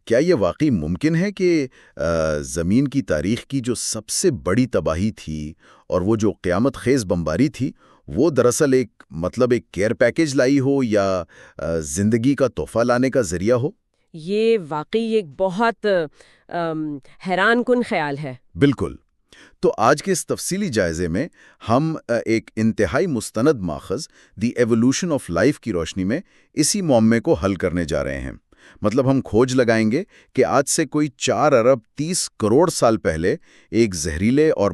کیا یہ واقعی ممکن ہے کہ زمین کی تاریخ کی جو سب سے بڑی تباہی تھی اور وہ جو قیامت خیز بمباری تھی، وہ دراصل ایک کیئر پیکیج لائی ہو یا زندگی کا تحفہ لانے کا ذریعہ ہو؟ یہ واقعی ایک بہت حیران کن خیال ہے۔ بالکل۔ تو آج کے اس تفصیلی جائزے میں ہم ایک انتہائی مستند ماخذ دی ایوولوشن آف لائف کی روشنی میں اسی معمے کو حل کرنے جا رہے ہیں۔ مطلب ہم کھوج لگائیں گے کہ آج سے کوئی 4 ارب 30 کروڑ سال پہلے ایک زہریلے اور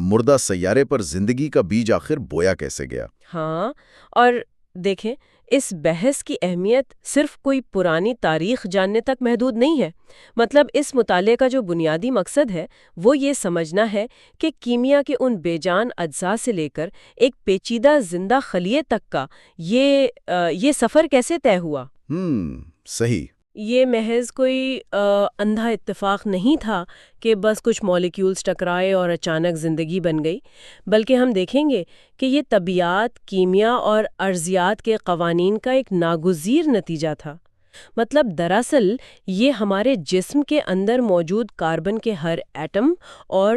مردہ سیارے پر زندگی کا بیج آخر بویا کیسے گیا۔ ہاں، اور دیکھیں اس بحث کی اہمیت صرف کوئی پرانی تاریخ جاننے تک محدود نہیں ہے۔ مطلب اس مطالعے کا جو بنیادی مقصد ہے وہ یہ سمجھنا ہے کہ کیمیا کے ان بے جان اجزاء سے لے کر ایک پیچیدہ زندہ خلیے تک کا یہ سفر کیسے طے ہوا۔ صحیح۔ یہ محض کوئی اندھا اتفاق نہیں تھا کہ بس کچھ مالیکیولز ٹکرائے اور اچانک زندگی بن گئی، بلکہ ہم دیکھیں گے کہ یہ طبیعیات، کیمیا اور ارضیات کے قوانین کا ایک ناگزیر نتیجہ تھا۔ مطلب دراصل یہ ہمارے جسم کے اندر موجود کاربن کے ہر ایٹم اور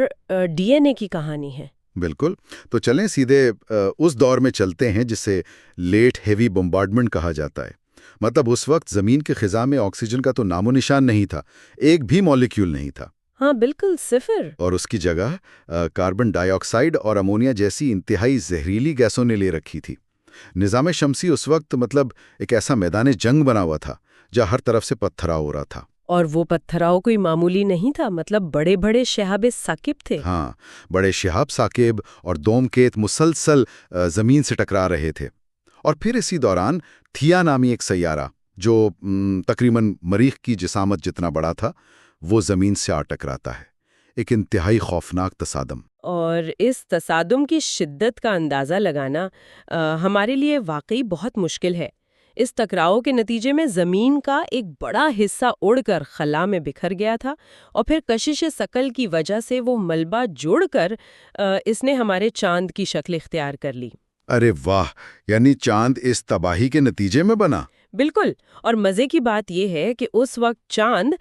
ڈی این اے کی کہانی ہے۔ بالکل۔ تو چلیں سیدھے اس دور میں چلتے ہیں جسے لیٹ ہیوی بمبارڈمنٹ کہا جاتا ہے۔ مطلب اس وقت زمین کے خزاں میں آکسیجن کا تو نام و نشان نہیں تھا، ایک بھی مالیکیول نہیں تھا۔ ہاں بالکل، صفر۔ اور اس کی جگہ کاربن ڈائی آکسائیڈ اور امونیا جیسی انتہائی زہریلی گیسوں نے لے رکھی تھی۔ نظام شمسی اس وقت ایک ایسا میدان جنگ بنا ہوا تھا جہاں ہر طرف سے پتھراؤ ہو رہا تھا۔ اور وہ پتھراؤ کوئی معمولی نہیں تھا، مطلب بڑے بڑے شہاب ثاقب تھے۔ ہاں، بڑے شہاب ثاقب اور دومکیت مسلسل زمین سے ٹکرا رہے تھے۔ اور پھر اسی دوران تھیا نامی ایک سیارہ جو تقریباً مریخ کی جسامت جتنا بڑا تھا، وہ زمین سے آ ٹکراتا ہے۔ ایک انتہائی خوفناک تصادم۔ اور اس تصادم کی شدت کا اندازہ لگانا ہمارے لیے واقعی بہت مشکل ہے۔ اس ٹکراؤ کے نتیجے میں زمین کا ایک بڑا حصہ اڑ کر خلا میں بکھر گیا تھا، اور پھر کشش ثقل کی وجہ سے وہ ملبہ جڑ کر اس نے ہمارے چاند کی شکل اختیار کر لی۔ ارے واہ! یعنی چاند اس تباہی کے نتیجے میں بنا؟ بالکل۔ اور مزے کی بات یہ ہے کہ اس وقت چاند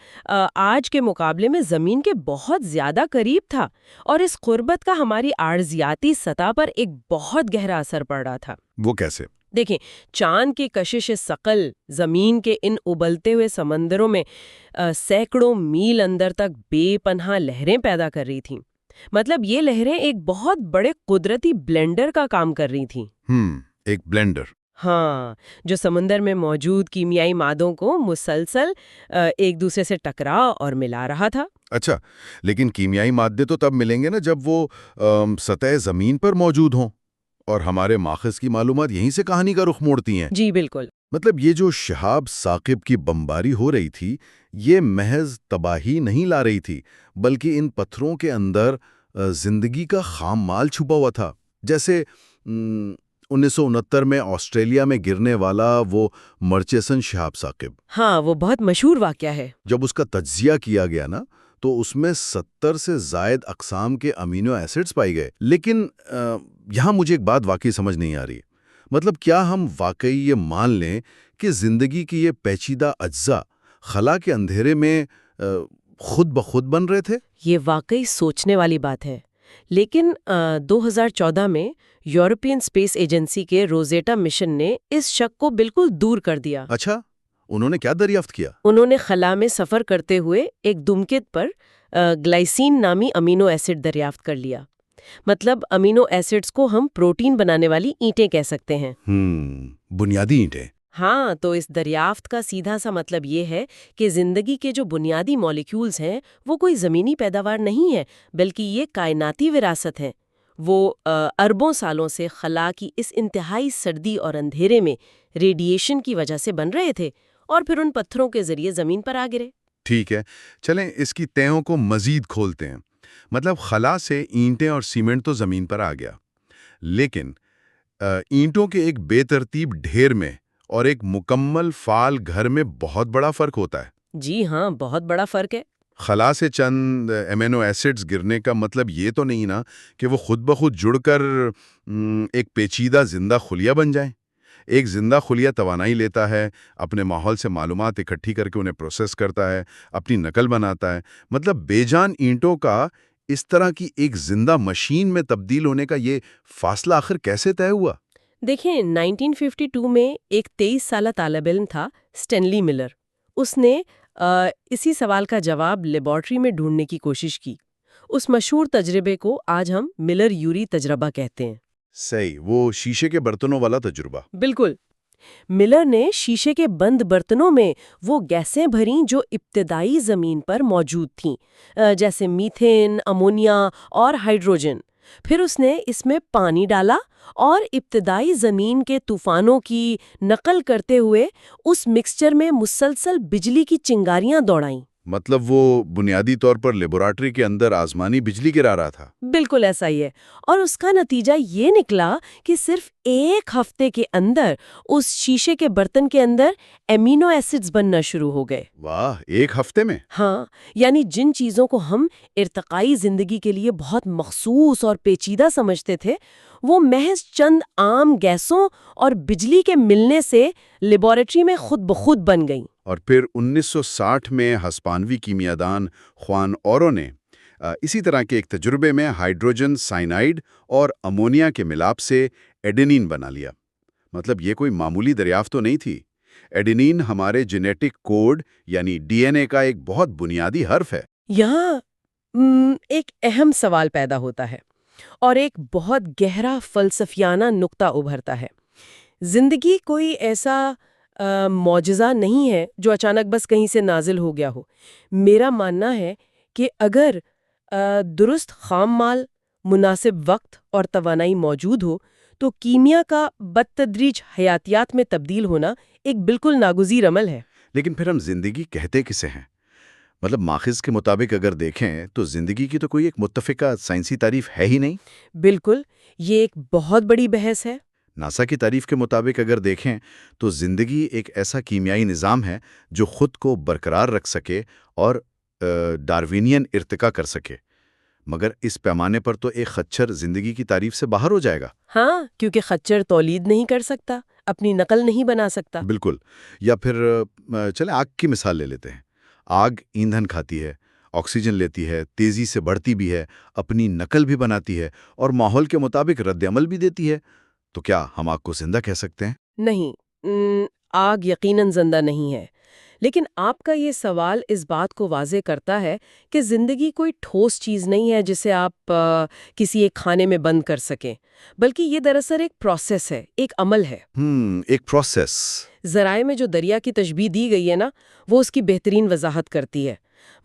آج کے مقابلے میں زمین کے بہت زیادہ قریب تھا، اور اس قربت کا ہماری ارضیاتی سطح پر ایک بہت گہرا اثر پڑ رہا تھا۔ وہ کیسے؟ دیکھیں، چاند کی کشش ثقل زمین کے ان ابلتے ہوئے سمندروں میں سینکڑوں میل اندر تک بے پناہ لہریں پیدا کر رہی تھیں۔ مطلب یہ لہریں ایک بہت بڑے قدرتی بلینڈر کا کام کر رہی تھیں۔ ایک بلینڈر؟ ہاں، جو سمندر میں موجود کیمیائی مادوں کو مسلسل ایک دوسرے سے ٹکرا اور ملا رہا تھا۔ اچھا، لیکن کیمیائی مادے تو تب ملیں گے نا جب وہ سطح زمین پر موجود ہوں، اور ہمارے ماخذ کی معلومات یہیں سے کہانی کا رخ موڑتی ہیں۔ جی بالکل۔ مطلب یہ جو شہاب ثاقب کی بمباری ہو رہی تھی، یہ محض تباہی نہیں لا رہی تھی، بلکہ ان پتھروں کے اندر زندگی کا خام مال چھپا ہوا تھا۔ جیسے 1969 میں آسٹریلیا میں گرنے والا وہ مرچیسن شہاب ثاقب۔ ہاں، وہ بہت مشہور واقعہ ہے۔ جب اس کا تجزیہ کیا گیا نا، تو اس میں 70 سے زائد اقسام کے امینو ایسڈز پائے گئے۔ لیکن یہاں مجھے ایک بات واقعی سمجھ نہیں آ رہی۔ مطلب کیا ہم واقعی یہ مان لیں کہ زندگی کی یہ پیچیدہ اجزاء خلا کے اندھیرے میں خود بخود بن رہے تھے؟ یہ واقعی سوچنے والی بات ہے۔ لیکن 2014 میں یورپین اسپیس ایجنسی کے روزیٹا مشن نے اس شک کو بالکل دور کر دیا۔ اچھا، انہوں نے کیا دریافت کیا؟ انہوں نے خلا میں سفر کرتے ہوئے ایک دمکت پر گلائسین نامی امینو ایسڈ دریافت کر لیا۔ مطلب امینو ایسڈز کو ہم پروٹین بنانے والی اینٹیں کہہ سکتے ہیں۔ بنیادی اینٹیں۔ ہاں، تو اس دریافت کا سیدھا سا مطلب یہ ہے کہ زندگی کے جو بنیادی مالیکیولز ہیں وہ کوئی زمینی پیداوار نہیں ہے، بلکہ یہ کائناتی وراثت ہے۔ وہ اربوں سالوں سے خلا کی اس انتہائی سردی اور اندھیرے میں ریڈیشن کی وجہ سے بن رہے تھے، اور پھر ان پتھروں کے ذریعے زمین پر آ گرے۔ ٹھیک ہے، چلیں اس کی تہوں کو مزید کھولتے ہیں۔ مطلب خلا سے اینٹیں اور سیمنٹ تو زمین پر آ گیا، لیکن اینٹوں کے ایک بے ترتیب ڈھیر میں اور ایک مکمل فعال گھر میں بہت بڑا فرق ہوتا ہے۔ جی ہاں، بہت بڑا فرق ہے۔ خلا سے چند امینو ایسڈز گرنے کا مطلب یہ تو نہیں نا کہ وہ خود بخود جڑ کر ایک پیچیدہ زندہ خلیہ بن جائیں۔ ایک زندہ خلیہ توانائی لیتا ہے، اپنے ماحول سے معلومات اکٹھی کر کے انہیں پروسیس کرتا ہے، اپنی نقل بناتا ہے۔ مطلب بے جان اینٹوں کا اس طرح کی ایک زندہ مشین میں تبدیل ہونے کا یہ فاصلہ آخر کیسے طے ہوا؟ دیکھیں 1952 میں ایک 23 سالہ طالب علم تھا اسٹینلی ملر. اس نے اسی سوال کا جواب لیبارٹری میں ڈھونڈنے کی کوشش کی. اس مشہور تجربے کو آج ہم ملر یوری تجربہ کہتے ہیں. صحیح، وہ شیشے کے برتنوں والا تجربہ۔ بالکل. ملر نے شیشے کے بند برتنوں میں وہ گیسیں بھریں جو ابتدائی زمین پر موجود تھیں، جیسے میتھین، امونیا اور ہائیڈروجن. پھر اس نے اس میں پانی ڈالا اور ابتدائی زمین کے طوفانوں کی نقل کرتے ہوئے اس مکسچر میں مسلسل بجلی کی چنگاریاں دوڑائیں. مطلب وہ بنیادی طور پر لیبارٹری کے اندر آسمانی بجلی گرا رہا تھا۔ بالکل ایسا ہی ہے. اور اس کا نتیجہ یہ نکلا کہ صرف ایک ہفتے کے اندر اس شیشے کے برتن کے اندر امینو ایسڈز بننا شروع ہو گئے. واہ، ایک ہفتے میں؟ ہاں، یعنی جن چیزوں کو ہم ارتقائی زندگی کے لیے بہت مخصوص اور پیچیدہ سمجھتے تھے، وہ محض چند عام گیسوں اور بجلی کے ملنے سے لیبارٹری میں خود بخود بن گئیں. اور پھر 1960 میں ہسپانوی کیمیادان خوان اورو نے اسی طرح کے ایک تجربے میں ہائیڈروجن سائنائڈ اور امونیا کے ملاپ سے ایڈینین بنا لیا۔ مطلب یہ کوئی معمولی دریافت تو نہیں تھی۔ ایڈینین ہمارے جینیٹک کوڈ یعنی ڈی این اے کا ایک بہت بنیادی حرف ہے۔ یہاں ایک اہم سوال پیدا ہوتا ہے اور ایک بہت گہرا فلسفیانہ نقطہ ابھرتا ہے. زندگی کوئی ایسا معجزہ نہیں ہے جو اچانک بس کہیں سے نازل ہو گیا ہو. میرا ماننا ہے کہ اگر درست خام مال، مناسب وقت اور توانائی موجود ہو تو کیمیا کا بدتدریج حیاتیات میں تبدیل ہونا ایک بالکل ناگزیر عمل ہے. لیکن پھر ہم زندگی کہتے کسے ہیں؟ مطلب ماخذ کے مطابق اگر دیکھیں تو زندگی کی تو کوئی ایک متفقہ سائنسی تعریف ہے ہی نہیں۔ بالکل، یہ ایک بہت بڑی بحث ہے۔ ناسا کی تعریف کے مطابق اگر دیکھیں تو زندگی ایک ایسا کیمیائی نظام ہے جو خود کو برقرار رکھ سکے اور ڈاروینین ارتقا کر سکے، مگر اس پیمانے پر تو ایک خچر زندگی کی تعریف سے باہر ہو جائے گا۔ ہاں، کیونکہ خچر تولید نہیں کر سکتا، اپنی نقل نہیں بنا سکتا۔ بالکل۔ یا پھر چلیں آگ کی مثال لے لیتے ہیں۔ آگ ایندھن کھاتی ہے، آکسیجن لیتی ہے، تیزی سے بڑھتی بھی ہے، اپنی نقل بھی بناتی ہے اور ماحول کے مطابق رد عمل بھی دیتی ہے۔ تو کیا ہم آگ کو زندہ کہہ سکتے ہیں؟ نہیں، آگ یقیناً زندہ نہیں ہے، لیکن آپ کا یہ سوال اس بات کو واضح کرتا ہے کہ زندگی کوئی ٹھوس چیز نہیں ہے جسے آپ کسی ایک خانے میں بند کر سکیں، بلکہ یہ دراصل ایک پروسیس ہے، ایک عمل ہے۔ ایک پروسیس۔ ذرائع میں جو دریا کی تشبیہ دی گئی ہے نا، وہ اس کی بہترین وضاحت کرتی ہے۔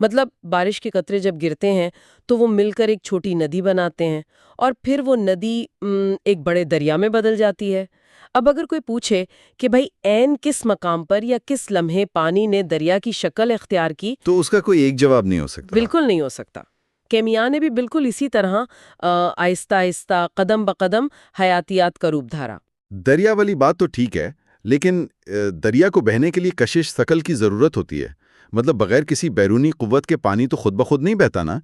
مطلب بارش کے قطرے جب گرتے ہیں تو وہ مل کر ایک چھوٹی ندی بناتے ہیں اور پھر وہ ندی ایک بڑے دریا میں بدل جاتی ہے۔ اب اگر کوئی پوچھے کہ بھائی عین کس مقام پر یا کس لمحے پانی نے دریا کی شکل اختیار کی، تو اس کا کوئی ایک جواب نہیں ہو سکتا۔ بالکل نہیں ہو سکتا۔ کیمیا نے بھی بالکل اسی طرح آہستہ آہستہ قدم بقدم حیاتیات کا روپ دھارا۔ دریا والی بات تو ٹھیک ہے، لیکن دریا کو بہنے کے لیے کشش ثقل کی ضرورت ہوتی ہے۔ مطلب بغیر کسی بیرونی قوت کے پانی تو خود بخود نہیں بہتا نا۔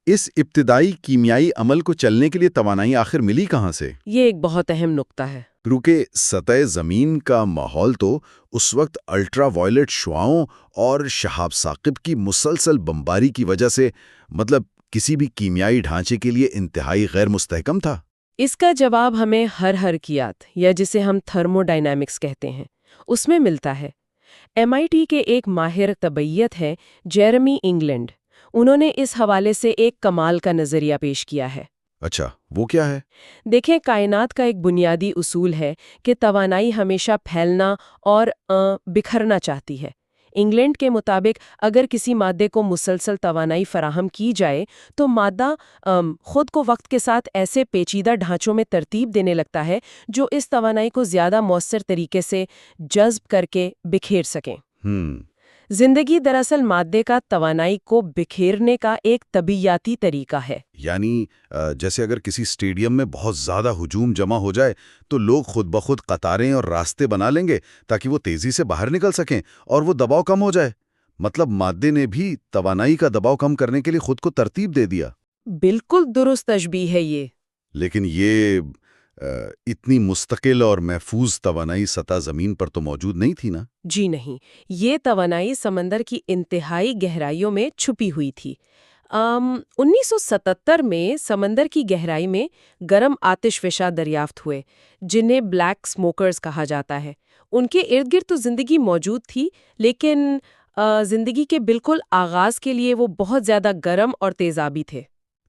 اس ابتدائی کیمیائی عمل کو چلنے کے لیے توانائی آخر ملی کہاں سے؟ یہ ایک بہت اہم نقطہ ہے۔ کیونکہ سطح زمین کا ماحول تو اس وقت الٹرا وائلٹ شعاؤں اور شہاب ثاقب کی مسلسل بمباری کی وجہ سے مطلب کسی بھی کیمیائی ڈھانچے کے لیے انتہائی غیر مستحکم تھا۔ اس کا جواب ہمیں حرکیات یا جسے ہم تھرمو ڈائنامکس کہتے ہیں اس میں ملتا ہے۔ MIT کے ایک ماہر طبیعیات ہے جیرمی انگلینڈ، انہوں نے اس حوالے سے ایک کمال کا نظریہ پیش کیا ہے۔ اچھا، وہ کیا ہے؟ دیکھیں، کائنات کا ایک بنیادی اصول ہے کہ توانائی ہمیشہ پھیلنا اور بکھرنا چاہتی ہے۔ انگلینڈ کے مطابق اگر کسی مادے کو مسلسل توانائی فراہم کی جائے تو مادہ خود کو وقت کے ساتھ ایسے پیچیدہ ڈھانچوں میں ترتیب دینے لگتا ہے جو اس توانائی کو زیادہ مؤثر طریقے سے جذب کر کے بکھیر سکیں۔ زندگی دراصل مادے کا توانائی کو بکھیرنے کا ایک طبیعیاتی طریقہ ہے۔ یعنی جیسے اگر کسی اسٹیڈیم میں بہت زیادہ ہجوم جمع ہو جائے تو لوگ خود بخود قطاریں اور راستے بنا لیں گے تاکہ وہ تیزی سے باہر نکل سکیں اور وہ دباؤ کم ہو جائے۔ مطلب مادے نے بھی توانائی کا دباؤ کم کرنے کے لیے خود کو ترتیب دے دیا۔ بالکل درست تشبیہ ہے یہ۔ لیکن یہ اتنی مستقل اور محفوظ توانائی سطح زمین پر تو موجود نہیں تھی نا؟ جی نہیں، یہ توانائی سمندر کی انتہائی گہرائیوں میں چھپی ہوئی تھی۔ 1977 میں سمندر کی گہرائی میں گرم آتش فشاں دریافت ہوئے، جنہیں بلیک سموکرز کہا جاتا ہے۔ ان کے ارد گرد تو زندگی موجود تھی، لیکن زندگی کے بالکل آغاز کے لیے وہ بہت زیادہ گرم اور تیزابی تھے۔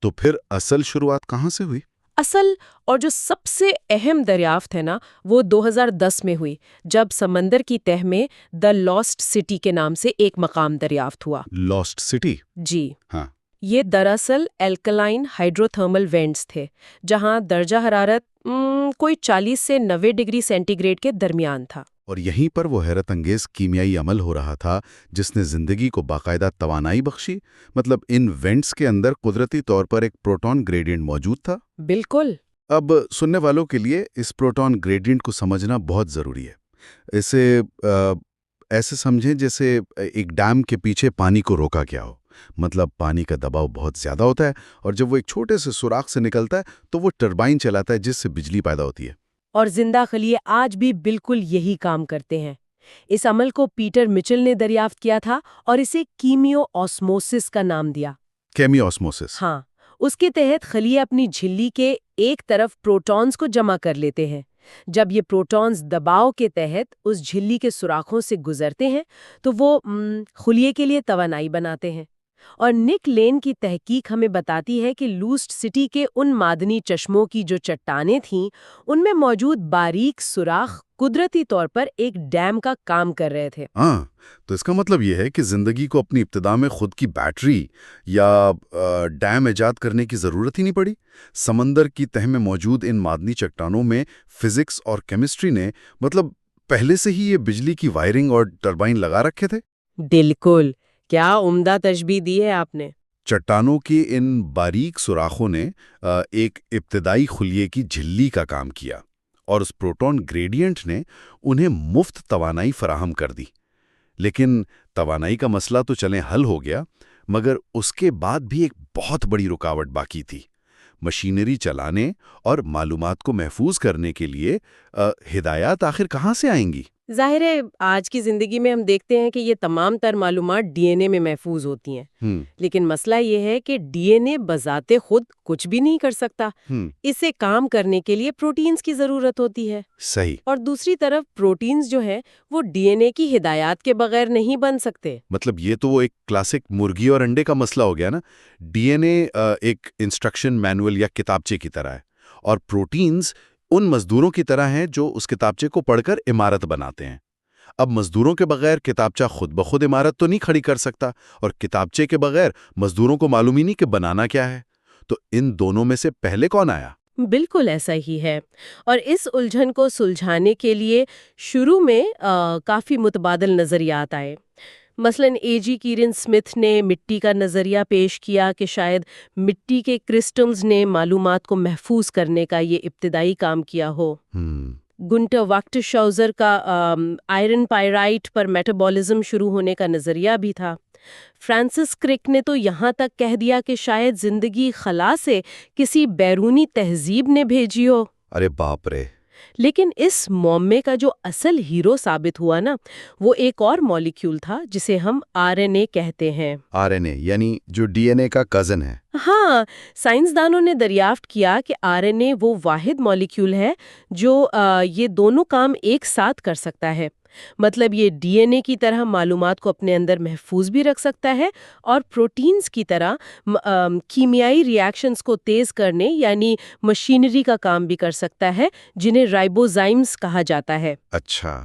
تو پھر اصل شروعات کہاں سے ہوئی؟ اصل اور جو سب سے اہم دریافت ہے نا، وہ 2010 میں ہوئی، جب سمندر کی تہہ میں دی لاسٹ سٹی کے نام سے ایک مقام دریافت ہوا۔ Last city? جی ہاں۔ یہ دراصل ایلکلائن ہائیڈرو تھرمل وینٹس تھے، جہاں درجہ حرارت کوئی 40 سے 90 ڈگری سینٹی گریڈ کے درمیان تھا۔ اور یہیں پر وہ حیرت انگیز کیمیائی عمل ہو رہا تھا جس نے زندگی کو باقاعدہ توانائی بخشی۔ مطلب ان وینٹس کے اندر قدرتی طور پر ایک پروٹون گریڈینٹ موجود تھا۔ بالکل۔ اب سننے والوں کے لیے اس پروٹون گریڈینٹ کو سمجھنا بہت ضروری ہے۔ اسے ایسے سمجھیں جیسے ایک ڈیم کے پیچھے پانی کو روکا گیا ہو۔ مطلب پانی کا دباؤ بہت زیادہ ہوتا ہے، اور جب وہ ایک چھوٹے سے سوراخ سے نکلتا ہے تو وہ ٹربائن چلاتا ہے جس سے بجلی پیدا ہوتی ہے۔ اور زندہ خلیے آج بھی بالکل یہی کام کرتے ہیں۔ اس عمل کو پیٹر مچل نے دریافت کیا تھا اور اسے کیمیو آسموسس کا نام دیا۔ Chemo osmosis? ہاں، اس کے تحت خلیے اپنی جھلی کے ایک طرف پروٹونز کو جمع کر لیتے ہیں۔ جب یہ پروٹونز دباؤ کے تحت اس جھلی کے سوراخوں سے گزرتے ہیں تو وہ خلیے کے لیے توانائی بناتے ہیں۔ اور نک لین کی تحقیق ہمیں بتاتی ہے کہ لوسٹ سٹی کے ان معدنی چشموں کی جو چٹانیں تھیں، ان میں موجود باریک سوراخ قدرتی طور پر ایک ڈیم کا کام کر رہے تھے۔ ہاں، تو اس کا مطلب یہ ہے کہ زندگی کو اپنی ابتدا میں خود کی بیٹری یا ڈیم ایجاد کرنے کی ضرورت ہی نہیں پڑی۔ سمندر کی تہہ میں موجود ان معدنی چٹانوں میں فزکس اور کیمسٹری نے مطلب پہلے سے ہی یہ بجلی کی وائرنگ اور ٹربائن لگا رکھے تھے۔ بالکل، کیا عمدہ تشبیہ دی ہے آپ نے۔ چٹانوں کے ان باریک سوراخوں نے ایک ابتدائی خلیے کی جھلی کا کام کیا، اور اس پروٹون گریڈینٹ نے انہیں مفت توانائی فراہم کر دی۔ لیکن توانائی کا مسئلہ تو چلیں حل ہو گیا، مگر اس کے بعد بھی ایک بہت بڑی رکاوٹ باقی تھی۔ مشینری چلانے اور معلومات کو محفوظ کرنے کے لیے ہدایات آخر کہاں سے آئیں گی؟ ظاہر ہے آج کی زندگی میں ہم دیکھتے ہیں کہ یہ تمام تر معلومات ڈی این اے میں محفوظ ہوتی ہیں، لیکن مسئلہ یہ ہے کہ ڈی این اے بذات خود کچھ بھی نہیں کر سکتا۔ اسے کام کرنے کے لیے پروٹینز کی ضرورت ہوتی ہے۔ صحیح۔ اور دوسری طرف پروٹینز جو ہیں وہ ڈی این اے کی ہدایات کے بغیر نہیں بن سکتے۔ مطلب یہ تو وہ ایک کلاسک مرغی اور انڈے کا مسئلہ ہو گیا نا۔ ڈی این اے ایک انسٹرکشن مینول یا کتابچے کی طرح ہے، اور پروٹینز ان مزدوروں کی طرح ہیں جو اس کتابچے کو پڑھ کر عمارت بناتے ہیں۔ اب مزدوروں کے بغیر کتابچہ خود بخود عمارت تو نہیں کھڑی کر سکتا، اور کتابچے کے بغیر مزدوروں کو معلوم ہی نہیں کہ بنانا کیا ہے۔ تو ان دونوں میں سے پہلے کون آیا؟ بالکل ایسا ہی ہے، اور اس الجھن کو سلجھانے کے لیے شروع میں کافی متبادل نظریات آئے۔ مثلاً اے جی کیرن سمتھ نے مٹی کا نظریہ پیش کیا کہ شاید مٹی کے کرسٹلز نے معلومات کو محفوظ کرنے کا یہ ابتدائی کام کیا ہو۔ گنٹر واکٹ شاؤزر کا آئرن پائرائٹ پر میٹابولزم شروع ہونے کا نظریہ بھی تھا۔ فرانسس کرک نے تو یہاں تک کہہ دیا کہ شاید زندگی خلا سے کسی بیرونی تہذیب نے بھیجی ہو۔ ارے باپ رے! لیکن اس معمے کا جو اصل ہیرو ثابت ہوا نا، وہ ایک اور مالیکیول تھا جسے ہم آر این اے کہتے ہیں۔ آر این اے یعنی جو ڈی این اے کا کزن ہے؟ ہاں، سائنسدانوں نے دریافت کیا کہ آر این اے وہ واحد مالیکیول ہے جو یہ دونوں کام ایک ساتھ کر سکتا ہے۔ مطلب یہ ڈی این اے کی طرح معلومات کو اپنے اندر محفوظ بھی رکھ سکتا ہے، اور پروٹینز کی طرح کیمیائی ری ایکشنز کو تیز کرنے یعنی مشینری کا کام بھی کر سکتا ہے، جنہیں رائبوزائمز کہا جاتا ہے۔ اچھا،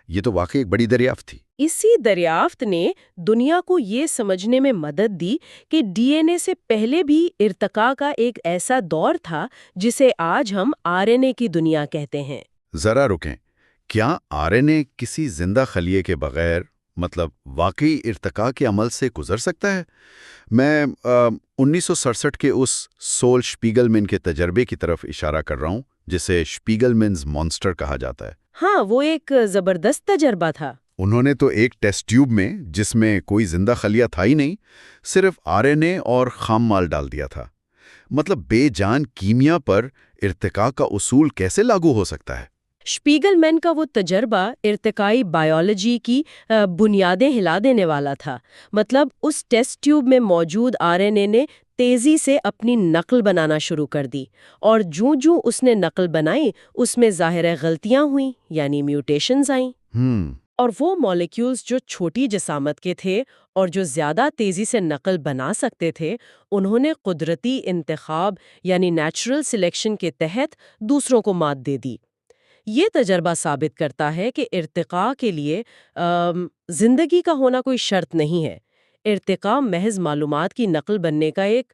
یہ تو واقعی ایک بڑی دریافت تھی۔ اسی دریافت نے دنیا کو یہ سمجھنے میں مدد دی کہ ڈی این اے سے پہلے بھی ارتقاء کا ایک ایسا دور تھا جسے آج ہم آر این اے کی دنیا کہتے ہیں۔ ذرا رکیں، کیا آر این اے کسی زندہ خلیے کے بغیر مطلب واقعی ارتقاء کے عمل سے گزر سکتا ہے؟ میں 1967 کے اس سول شپیگل-مین کے تجربے کی طرف اشارہ کر رہا ہوں جسے شپیگل-مینز مانسٹر کہا جاتا ہے۔ ہاں، وہ ایک زبردست تجربہ تھا۔ انہوں نے تو ایک ٹیسٹ ٹیوب میں، جس میں کوئی زندہ خلیہ تھا ہی نہیں، صرف آر این اے اور خام مال ڈال دیا تھا۔ مطلب بے جان کیمیا پر ارتقاء کا اصول کیسے لاگو ہو سکتا ہے؟ شپیگل مین کا وہ تجربہ ارتقائی بائیولوجی کی بنیادیں ہلا دینے والا تھا۔ مطلب اس ٹیسٹ ٹیوب میں موجود RNA نے تیزی سے اپنی نقل بنانا شروع کر دی، اور جوں جوں اس نے نقل بنائی اس میں ظاہر غلطیاں ہوئیں، یعنی میوٹیشنز آئیں۔ اور وہ مالیکیولز جو چھوٹی جسامت کے تھے اور جو زیادہ تیزی سے نقل بنا سکتے تھے، انہوں نے قدرتی انتخاب یعنی نیچرل سلیکشن کے تحت دوسروں کو مات دے دی۔ یہ تجربہ ثابت کرتا ہے کہ ارتقاء کے لیے زندگی کا ہونا کوئی شرط نہیں ہے۔ ارتقاء محض معلومات کی نقل بننے کا ایک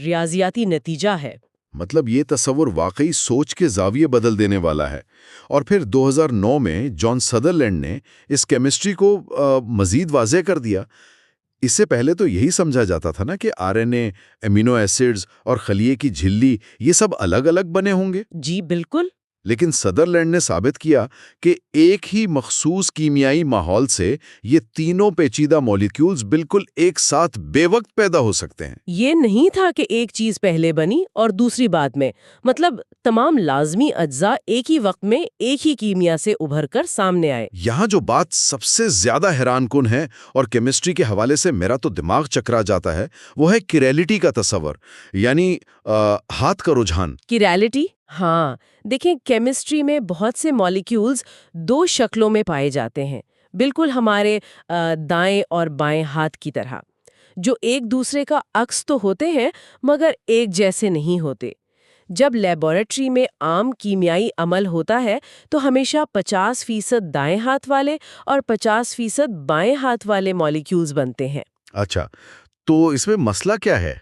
ریاضیاتی نتیجہ ہے۔ مطلب یہ تصور واقعی سوچ کے زاویے بدل دینے والا ہے۔ اور پھر 2009 میں جان سدرلینڈ نے اس کیمسٹری کو مزید واضح کر دیا۔ اس سے پہلے تو یہی سمجھا جاتا تھا نا کہ RNA، امینو ایسڈز اور خلیے کی جھلی یہ سب الگ الگ بنے ہوں گے۔ جی بالکل۔ لیکن سدرلینڈ نے ثابت کیا کہ ایک ہی مخصوص کیمیائی ماحول سے یہ تینوں پیچیدہ مالیکیولز بالکل ایک ساتھ بے وقت پیدا ہو سکتے ہیں۔ یہ نہیں تھا کہ ایک چیز پہلے بنی اور دوسری بعد میں، مطلب تمام لازمی اجزاء ایک ہی وقت میں ایک ہی کیمیا سے ابھر کر سامنے آئے۔ یہاں جو بات سب سے زیادہ حیران کن ہے اور کیمسٹری کے حوالے سے میرا تو دماغ چکرا جاتا ہے، وہ ہے کریلٹی کا تصور، یعنی ہاتھ کا رجحان۔ کریلٹی؟ ہاں، دیکھیں کیمسٹری میں بہت سے مالیکیولز دو شکلوں میں پائے جاتے ہیں، بالکل ہمارے دائیں اور بائیں ہاتھ کی طرح، جو ایک دوسرے کا عکس تو ہوتے ہیں مگر ایک جیسے نہیں ہوتے۔ جب لیبارٹری میں عام کیمیائی عمل ہوتا ہے تو ہمیشہ 50% دائیں ہاتھ والے اور 50% بائیں ہاتھ والے مالیکیولز بنتے ہیں۔ اچھا، تو اس میں مسئلہ کیا ہے؟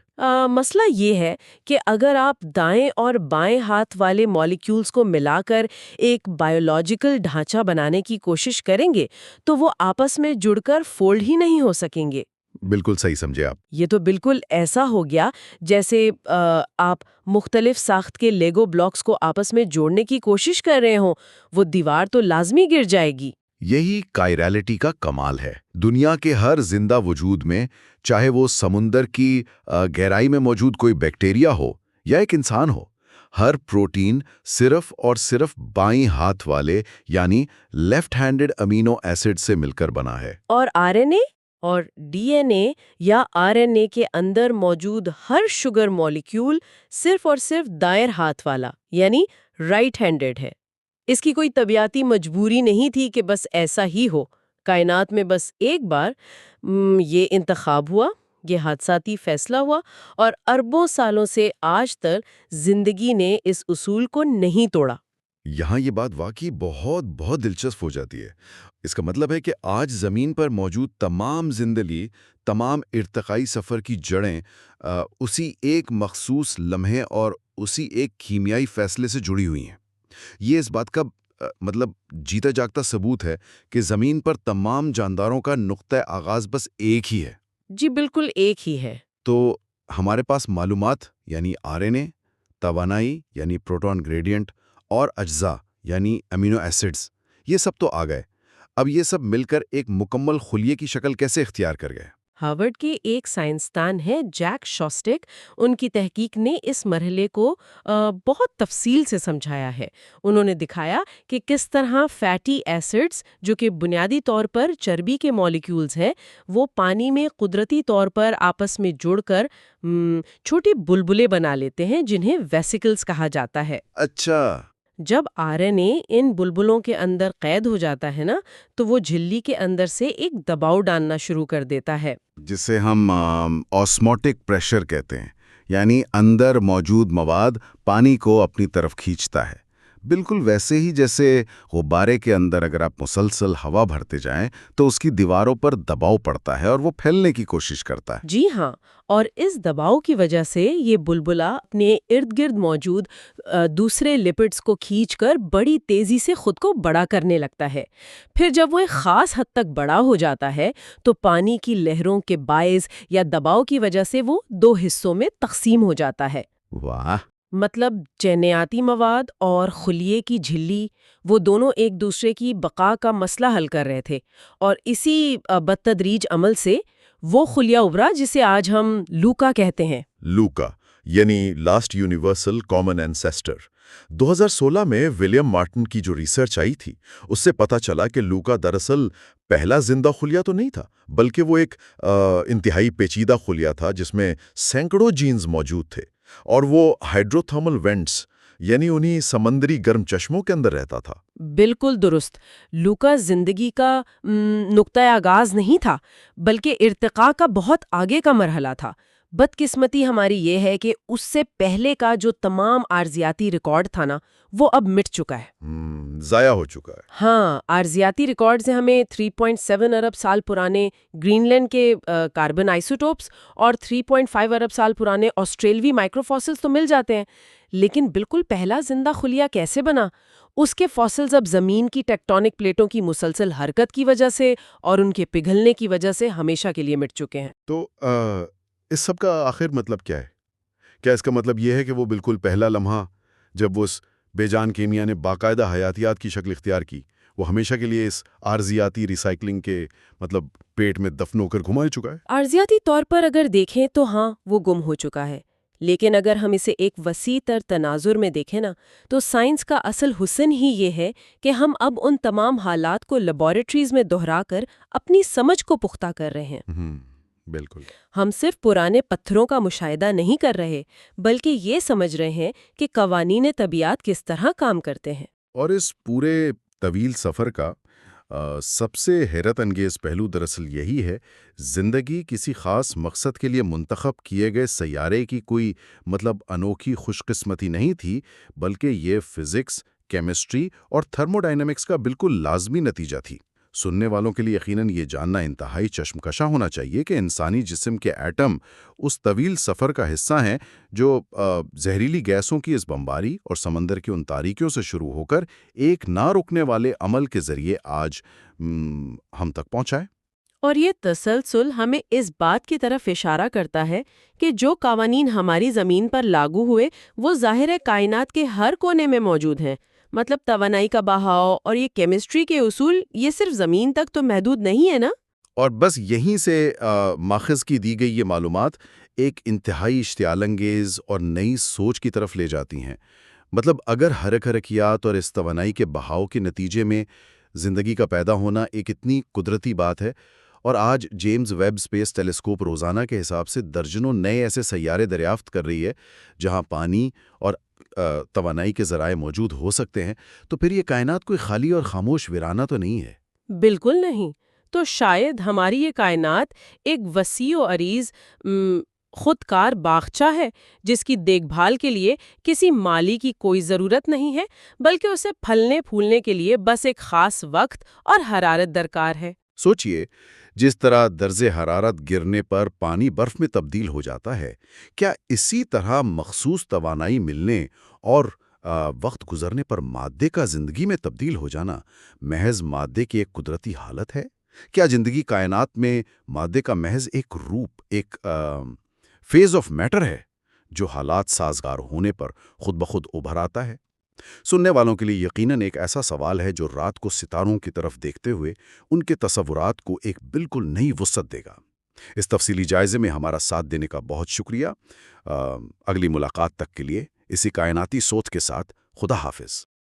مسئلہ یہ ہے کہ اگر آپ دائیں اور بائیں ہاتھ والے مالیکیولز کو ملا کر ایک بائیولوجیکل ڈھانچہ بنانے کی کوشش کریں گے تو وہ آپس میں جڑ کر فولڈ ہی نہیں ہو سکیں گے۔ بالکل صحیح سمجھے آپ۔ یہ تو بالکل ایسا ہو گیا جیسے آپ مختلف ساخت کے لیگو بلاکس کو آپس میں جوڑنے کی کوشش کر رہے ہوں، وہ دیوار تو لازمی گر جائے گی۔ یہی کائرالٹی کا کمال ہے۔ دنیا کے ہر زندہ وجود میں، چاہے وہ سمندر کی گہرائی میں موجود کوئی بیکٹیریا ہو یا ایک انسان ہو، ہر پروٹین صرف اور صرف بائیں ہاتھ والے یعنی لیفٹ ہینڈڈ امینو ایسڈ سے مل کر بنا ہے۔ اور RNA اور DNA یا RNA کے اندر موجود ہر شوگر مالیکیول صرف اور صرف دائیں ہاتھ والا یعنی رائٹ ہینڈڈ ہے۔ اس کی کوئی طبیعتی مجبوری نہیں تھی کہ بس ایسا ہی ہو۔ کائنات میں بس ایک بار یہ انتخاب ہوا، یہ حادثاتی فیصلہ ہوا، اور اربوں سالوں سے آج تک زندگی نے اس اصول کو نہیں توڑا۔ یہاں یہ بات واقعی بہت دلچسپ ہو جاتی ہے۔ اس کا مطلب ہے کہ آج زمین پر موجود تمام زندگی، تمام ارتقائی سفر کی جڑیں اسی ایک مخصوص لمحے اور اسی ایک کیمیائی فیصلے سے جڑی ہوئی ہیں۔ یہ اس بات کا مطلب جیتا جاگتا ثبوت ہے کہ زمین پر تمام جانداروں کا نقطہ آغاز بس ایک ہی ہے۔ جی بالکل ایک ہی ہے۔ تو ہمارے پاس معلومات یعنی RNA، توانائی یعنی پروٹون گریڈینٹ اور اجزاء یعنی امینو ایسڈز، یہ سب تو آ گئے۔ اب یہ سب مل کر ایک مکمل خلیے کی شکل کیسے اختیار کر گئے؟ ہارورڈ کے ایک سائنسدان ہے جیک شوسٹک، ان کی تحقیق نے اس مرحلے کو بہت تفصیل سے سمجھایا ہے۔ انہوں نے دکھایا کہ کس طرح فیٹی ایسڈز جو کہ بنیادی طور پر چربی کے مالیکیولز ہیں، وہ پانی میں قدرتی طور پر آپس میں جڑ کر چھوٹے بلبلے بنا لیتے ہیں جنہیں ویسیکلز کہا جاتا ہے۔ اچھا، جب RNA ان بلبلوں کے اندر قید ہو جاتا ہے نا، تو وہ جھلی کے اندر سے ایک دباؤ ڈالنا شروع کر دیتا ہے، جسے ہم آسموٹک پریشر کہتے ہیں، یعنی اندر موجود مواد پانی کو اپنی طرف کھینچتا ہے۔ بالکل ویسے ہی جیسے غبارے کے اندر اگر آپ مسلسل ہوا بھرتے جائیں تو اس کی دیواروں پر دباؤ پڑتا ہے اور وہ پھیلنے کی کوشش کرتا ہے۔ جی ہاں، اور اس دباؤ کی وجہ سے یہ بلبلا اپنے ارد گرد موجود دوسرے لپڈز کو کھینچ کر بڑی تیزی سے خود کو بڑا کرنے لگتا ہے۔ پھر جب وہ ایک خاص حد تک بڑا ہو جاتا ہے تو پانی کی لہروں کے باعث یا دباؤ کی وجہ سے وہ دو حصوں میں تقسیم ہو جاتا ہے۔ واہ! مطلب جینیاتی مواد اور خلیے کی جھلی، وہ دونوں ایک دوسرے کی بقا کا مسئلہ حل کر رہے تھے، اور اسی بدتدریج عمل سے وہ خلیہ ابھرا جسے آج ہم لوکا کہتے ہیں۔ لوکا، یعنی لاسٹ یونیورسل کامن اینسیسٹر۔ 2016 میں ولیم مارٹن کی جو ریسرچ آئی تھی، اس سے پتہ چلا کہ لوکا دراصل پہلا زندہ خلیہ تو نہیں تھا، بلکہ وہ ایک انتہائی پیچیدہ خلیہ تھا جس میں سینکڑوں جینز موجود تھے، اور وہ ہائیڈروتھرمل وینٹس یعنی انہی سمندری گرم چشموں کے اندر رہتا تھا۔ بالکل درست۔ لوکا زندگی کا نقطۂ آغاز نہیں تھا، بلکہ ارتقاء کا بہت آگے کا مرحلہ تھا۔ بدقسمتی ہماری یہ ہے کہ اس سے پہلے کا جو تمام عارضیاتی ریکارڈ تھا نا، وہ اب مٹ چکا ہے، ضائع ہو چکا ہے۔ ہاں، عارضیاتی ریکارڈ سے ہمیں 3.7 ارب سال پرانے گرین لینڈ کے کاربن آئسوٹوپس اور 3.5 ارب سال پرانے آسٹریلوی مائکرو فاسلز تو مل جاتے ہیں، لیکن بالکل پہلا زندہ خلیہ کیسے بنا؟ اس کے فاسلز اب زمین کی ٹیکٹونک پلیٹوں کی مسلسل حرکت کی وجہ سے اور ان کے پگھلنے کی وجہ سے ہمیشہ کے لیے مٹ چکے ہیں۔ تو اس سب کا آخر مطلب کیا ہے؟ کیا اس کا مطلب یہ ہے کہ وہ بالکل پہلا لمحہ جب اس بے جان کیمیا نے باقاعدہ حیاتیات کی شکل اختیار کی، وہ ہمیشہ کے لیے اس عارضیاتی ریسائکلنگ کے پیٹ میں دفن ہو کر گھما چکا ہے؟ عارضیاتی طور پر اگر دیکھیں تو ہاں، وہ گم ہو چکا ہے، لیکن اگر ہم اسے ایک وسیع تر تناظر میں دیکھیں نا، تو سائنس کا اصل حسن ہی یہ ہے کہ ہم اب ان تمام حالات کو لیبارٹریز میں دہرا کر اپنی سمجھ کو پختہ کر رہے ہیں۔ بالکل۔ ہم صرف پرانے پتھروں کا مشاہدہ نہیں کر رہے، بلکہ یہ سمجھ رہے ہیں کہ قوانین طبیعت کس طرح کام کرتے ہیں۔ اور اس پورے طویل سفر کا سب سے حیرت انگیز پہلو دراصل یہی ہے، زندگی کسی خاص مقصد کے لیے منتخب کیے گئے سیارے کی کوئی انوکھی خوش قسمتی نہیں تھی، بلکہ یہ فزکس، کیمسٹری اور تھرموڈائنمکس کا بالکل لازمی نتیجہ تھی۔ سننے والوں کے لیے یقیناً یہ جاننا انتہائی چشم کشا ہونا چاہیے کہ انسانی جسم کے ایٹم اس طویل سفر کا حصہ ہیں جو زہریلی گیسوں کی اس بمباری اور سمندر کی ان تاریکیوں سے شروع ہو کر ایک نہ رکنے والے عمل کے ذریعے آج ہم تک پہنچائے۔ اور یہ تسلسل ہمیں اس بات کی طرف اشارہ کرتا ہے کہ جو قوانین ہماری زمین پر لاگو ہوئے وہ ظاہر ہے کائنات کے ہر کونے میں موجود ہیں۔ توانائی کا بہاؤ اور یہ کیمسٹری کے اصول، یہ صرف زمین تک تو محدود نہیں ہے نا؟ اور بس یہیں سے ماخذ کی دی گئی یہ معلومات ایک انتہائی اشتعال انگیز اور نئی سوچ کی طرف لے جاتی ہیں۔ اگر حرکیات اور اس توانائی کے بہاؤ کے نتیجے میں زندگی کا پیدا ہونا ایک اتنی قدرتی بات ہے، اور آج جیمز ویب اسپیس ٹیلیسکوپ روزانہ کے حساب سے درجنوں نئے ایسے سیارے دریافت کر رہی ہے جہاں پانی اور توانائی کے ذرائع موجود ہو سکتے ہیں، تو پھر یہ کائنات کوئی خالی اور خاموش ویرانہ تو نہیں ہے۔ بالکل نہیں۔ تو شاید ہماری یہ کائنات ایک وسیع و عریض خودکار باغچہ ہے جس کی دیکھ بھال کے لیے کسی مالی کی کوئی ضرورت نہیں ہے، بلکہ اسے پھلنے پھولنے کے لیے بس ایک خاص وقت اور حرارت درکار ہے۔ سوچئے، جس طرح درجہ حرارت گرنے پر پانی برف میں تبدیل ہو جاتا ہے، کیا اسی طرح مخصوص توانائی ملنے اور وقت گزرنے پر مادے کا زندگی میں تبدیل ہو جانا محض مادے کی ایک قدرتی حالت ہے؟ کیا زندگی کائنات میں مادے کا محض ایک روپ، ایک فیز آف میٹر ہے جو حالات سازگار ہونے پر خود بخود ابھر آتا ہے؟ سننے والوں کے لیے یقیناً ایک ایسا سوال ہے جو رات کو ستاروں کی طرف دیکھتے ہوئے ان کے تصورات کو ایک بالکل نئی وسعت دے گا۔ اس تفصیلی جائزے میں ہمارا ساتھ دینے کا بہت شکریہ۔ اگلی ملاقات تک کے لیے اسی کائناتی سوچ کے ساتھ خدا حافظ۔